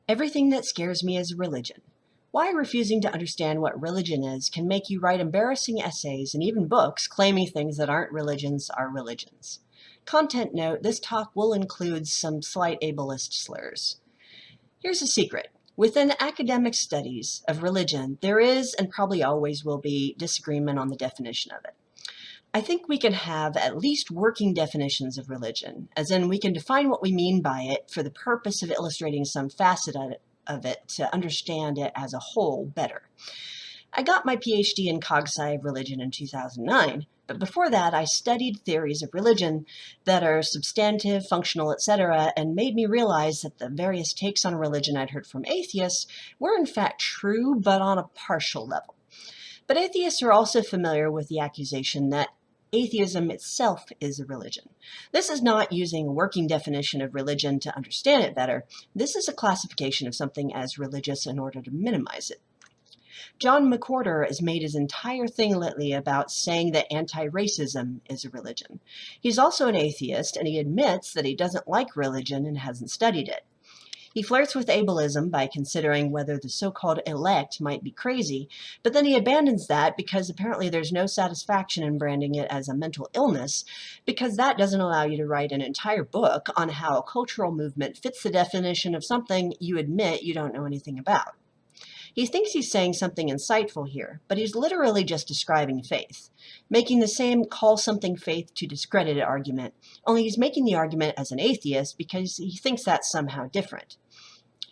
Everything that scares me is religion. Why refusing to understand what religion is can make you write embarrassing essays and even books claiming things that aren't religions are religions. Content note, this talk will include some slight ableist slurs. Here's a secret. Within academic studies of religion, there is and probably always will be disagreement on the definition of it. I think we can have at least working definitions of religion, as in we can define what we mean by it for the purpose of illustrating some facet of it to understand it as a whole better. I got my PhD in Cog Sci of religion in 2009, but before that I studied theories of religion that are substantive, functional, etc., and made me realize that the various takes on religion I'd heard from atheists were in fact true, but on a partial level. But atheists are also familiar with the accusation that atheism itself is a religion. This is not using a working definition of religion to understand it better. This is a classification of something as religious in order to minimize it. John McWhorter has made his entire thing lately about saying that anti-racism is a religion. He's also an atheist, and he admits that he doesn't like religion and hasn't studied it. He flirts with ableism by considering whether the so-called elect might be crazy, but then he abandons that because apparently there's no satisfaction in branding it as a mental illness, because that doesn't allow you to write an entire book on how a cultural movement fits the definition of something you admit you don't know anything about. He thinks he's saying something insightful here, but he's literally just describing faith, making the same call something faith to discredit it argument, only he's making the argument as an atheist because he thinks that's somehow different.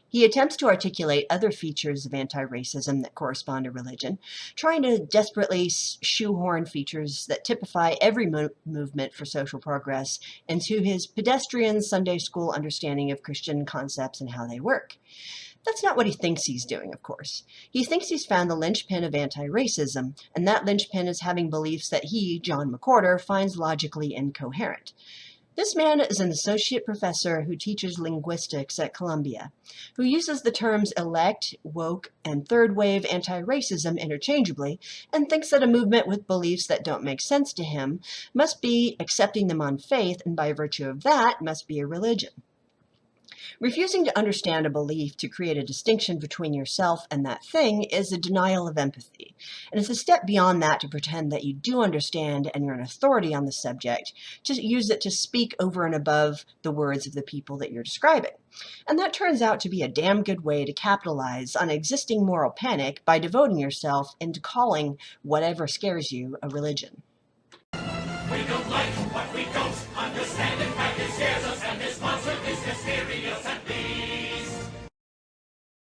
He attempts to articulate other features of anti-racism that correspond to religion, trying to desperately shoehorn features that typify every movement for social progress into his pedestrian Sunday school understanding of Christian concepts and how they work. That's not what he thinks he's doing, of course. He thinks he's found the linchpin of anti-racism, and that linchpin is having beliefs that he, John McWhorter, finds logically incoherent. This man is an associate professor who teaches linguistics at Columbia, who uses the terms elect, woke, and third-wave anti-racism interchangeably, and thinks that a movement with beliefs that don't make sense to him must be accepting them on faith, and by virtue of that, must be a religion. Refusing to understand a belief to create a distinction between yourself and that thing is a denial of empathy. And it's a step beyond that to pretend that you do understand and you're an authority on the subject, to use it to speak over and above the words of the people that you're describing. And that turns out to be a damn good way to capitalize on existing moral panic by devoting yourself into calling whatever scares you a religion. We don't like what we don't understand.